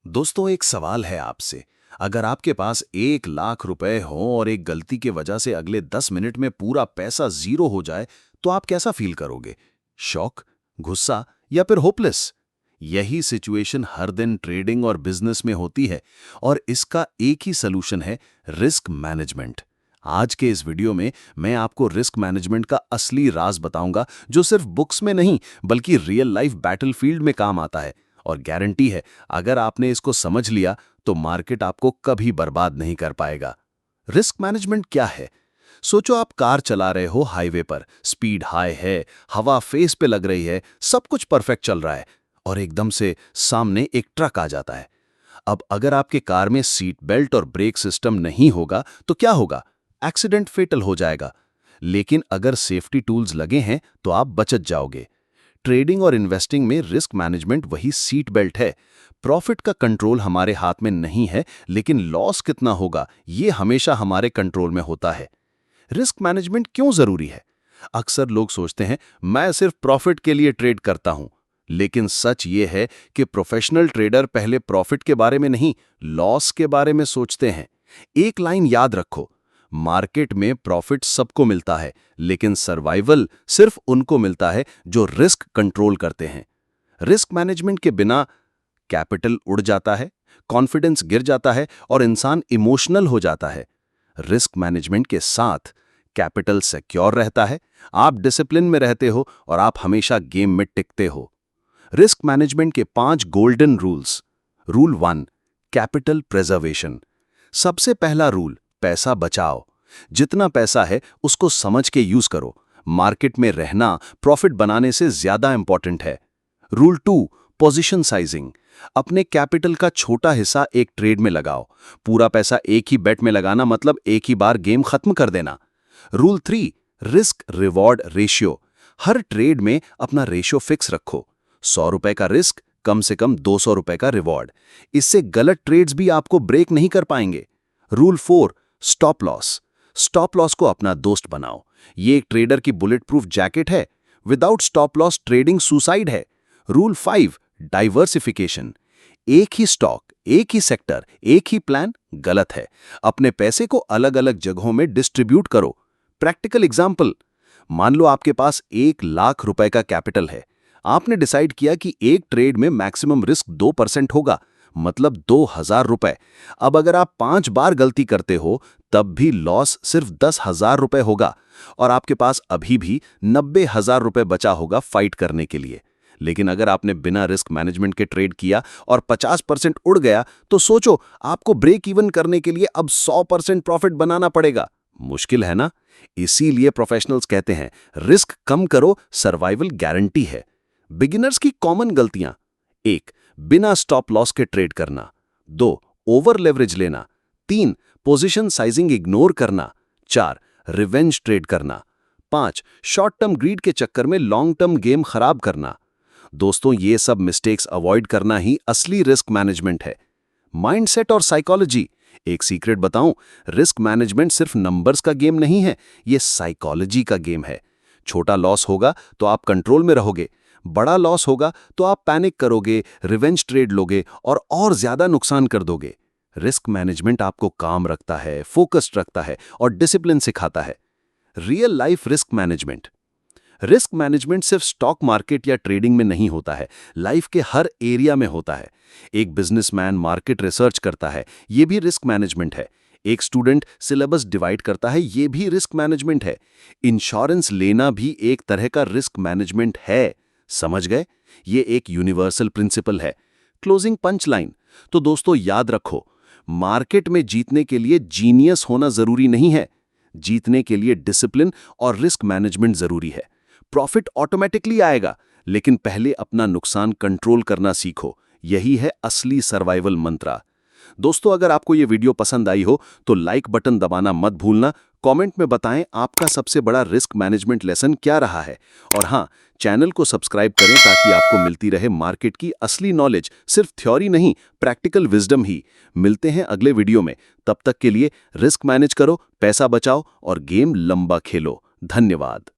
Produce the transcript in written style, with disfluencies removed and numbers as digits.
दोस्तों, एक सवाल है आपसे। अगर आपके पास 1 लाख रुपए हो और एक गलती के वजह से अगले 10 मिनट में पूरा पैसा जीरो हो जाए, तो आप कैसा फील करोगे? शॉक, गुस्सा या फिर होपलेस? यही सिचुएशन हर दिन ट्रेडिंग और बिजनेस में होती है और इसका एक ही सलूशन है, रिस्क मैनेजमेंट। आज के इस वीडियो में मैं आपको रिस्क मैनेजमेंट का असली राज बताऊंगा, जो सिर्फ बुक्स में नहीं बल्कि रियल लाइफ बैटलफील्ड में काम आता है। और गारंटी है, अगर आपने इसको समझ लिया तो मार्केट आपको कभी बर्बाद नहीं कर पाएगा। रिस्क मैनेजमेंट क्या है? सोचो, आप कार चला रहे हो हाईवे पर, स्पीड हाई है, हवा फेस पे लग रही है, सब कुछ परफेक्ट चल रहा है और एकदम से सामने एक ट्रक आ जाता है। अब अगर आपके कार में सीट बेल्ट और ब्रेक सिस्टम नहीं होगा तो क्या होगा? एक्सीडेंट फेटल हो जाएगा। लेकिन अगर सेफ्टी टूल्स लगे हैं तो आप बचत जाओगे। ट्रेडिंग और इन्वेस्टिंग में रिस्क मैनेजमेंट वही सीट बेल्ट है। प्रॉफिट का कंट्रोल हमारे हाथ में नहीं है, लेकिन लॉस कितना होगा ये हमेशा हमारे कंट्रोल में होता है। रिस्क मैनेजमेंट क्यों जरूरी है? अक्सर लोग सोचते हैं मैं सिर्फ प्रॉफिट के लिए ट्रेड करता हूं, लेकिन सच ये है कि प्रोफेशनल ट्रेडर पहले प्रॉफिट के बारे में नहीं, लॉस के बारे में सोचते हैं। एक लाइन याद रखो, मार्केट में प्रॉफिट सबको मिलता है, लेकिन सर्वाइवल सिर्फ उनको मिलता है जो रिस्क कंट्रोल करते हैं। रिस्क मैनेजमेंट के बिना कैपिटल उड़ जाता है, कॉन्फिडेंस गिर जाता है और इंसान इमोशनल हो जाता है। रिस्क मैनेजमेंट के साथ कैपिटल सिक्योर रहता है, आप डिसिप्लिन में रहते हो और आप हमेशा गेम में टिकते हो। रिस्क मैनेजमेंट के 5 golden rules. Rule 1, capital preservation. सबसे पहला रूल, पैसा बचाओ। जितना पैसा है उसको समझ के यूज करो। मार्केट में रहना प्रॉफिट बनाने से ज्यादा इंपॉर्टेंट है। Rule 2, position sizing. अपने कैपिटल का छोटा हिस्सा एक ट्रेड में लगाओ। पूरा पैसा एक ही बेट में लगाना मतलब एक ही बार गेम खत्म कर देना। Rule 3, risk reward ratio. हर ट्रेड में अपना रेशियो फिक्स रखो। 100 रुपए का रिस्क, कम से कम 200 रुपए का रिवॉर्ड। इससे गलत ट्रेड्स भी आपको ब्रेक नहीं कर पाएंगे। Rule 4, stop loss. Stop loss को अपना दोस्त बनाओ। ये एक ट्रेडर की बुलेट प्रूफ जैकेट है। Without stop loss trading suicide है। Rule 5, diversification. एक ही स्टॉक, एक ही सेक्टर, एक ही प्लान गलत है। अपने पैसे को अलग अलग जगहों में डिस्ट्रीब्यूट करो। प्रैक्टिकल एग्जाम्पल, मान लो आपके पास 1 लाख रुपए का कैपिटल है। आपने डिसाइड किया कि एक ट्रेड में मैक्सिमम रिस्क 2% होगा, मतलब 2000 रुपए। अब अगर आप 5 बार गलती करते हो तब भी लॉस सिर्फ 10,000 रुपए होगा और आपके पास अभी भी 90,000 रुपए बचा होगा फाइट करने के लिए। लेकिन अगर आपने बिना रिस्क मैनेजमेंट के ट्रेड किया और 50% उड़ गया, तो सोचो, आपको ब्रेक इवन करने के लिए अब 100% प्रॉफिट बनाना पड़ेगा। मुश्किल है ना? इसीलिए प्रोफेशनल्स कहते हैं रिस्क कम करो, सर्वाइवल गारंटी है। बिगिनर्स की कॉमन गलतियां: 1, बिना स्टॉप लॉस के ट्रेड करना। 2, ओवर लेवरेज लेना। 3, पोजीशन साइजिंग इग्नोर करना। 4, रिवेंज ट्रेड करना। 5, शॉर्ट टर्म ग्रीड के चक्कर में लॉन्ग टर्म गेम खराब करना। दोस्तों, ये सब मिस्टेक्स अवॉइड करना ही असली रिस्क मैनेजमेंट है। माइंडसेट और साइकोलॉजी। एक सीक्रेट बताऊं, रिस्क मैनेजमेंट सिर्फ नंबर्स का गेम नहीं है, ये साइकोलॉजी का गेम है। छोटा लॉस होगा तो आप कंट्रोल में रहोगे, बड़ा लॉस होगा तो आप पैनिक करोगे, रिवेंज ट्रेड लोगे और ज्यादा नुकसान कर दोगे। रिस्क मैनेजमेंट आपको काम रखता है, फोकस्ड रखता है और डिसिप्लिन सिखाता है। Real life risk management. Risk management सिर्फ स्टॉक मार्केट या ट्रेडिंग में नहीं होता है, लाइफ के हर एरिया में होता है। एक बिजनेसमैन मार्केट रिसर्च करता है, ये भी रिस्क मैनेजमेंट है। एक स्टूडेंट सिलेबस डिवाइड करता है, ये भी रिस्क मैनेजमेंट है। इंश्योरेंस लेना भी एक तरह का रिस्क मैनेजमेंट है। समझ गए? ये एक यूनिवर्सल प्रिंसिपल है। Closing punch line. तो दोस्तों, याद रखो, मार्केट में जीतने के लिए जीनियस होना जरूरी नहीं है। जीतने के लिए डिसिप्लिन और रिस्क मैनेजमेंट जरूरी है। प्रॉफिट ऑटोमेटिकली आएगा, लेकिन पहले अपना नुकसान कंट्रोल करना सीखो। यही है असली सर्वाइवल मंत्र। दोस्तों, अगर आपको ये वीडियो पसंद आई हो तो लाइक बटन दबाना मत भूलना। कमेंट में बताएं आपका सबसे बड़ा रिस्क मैनेजमेंट लेसन क्या रहा है। और हाँ, चैनल को सब्सक्राइब करें ताकि आपको मिलती रहे मार्केट की असली नॉलेज, सिर्फ थ्योरी नहीं, प्रैक्टिकल विजडम ही। मिलते हैं अगले वीडियो में। तब तक के लिए रिस्क मैनेज करो, पैसा बचाओ और गेम लंबा खेलो। धन्यवाद।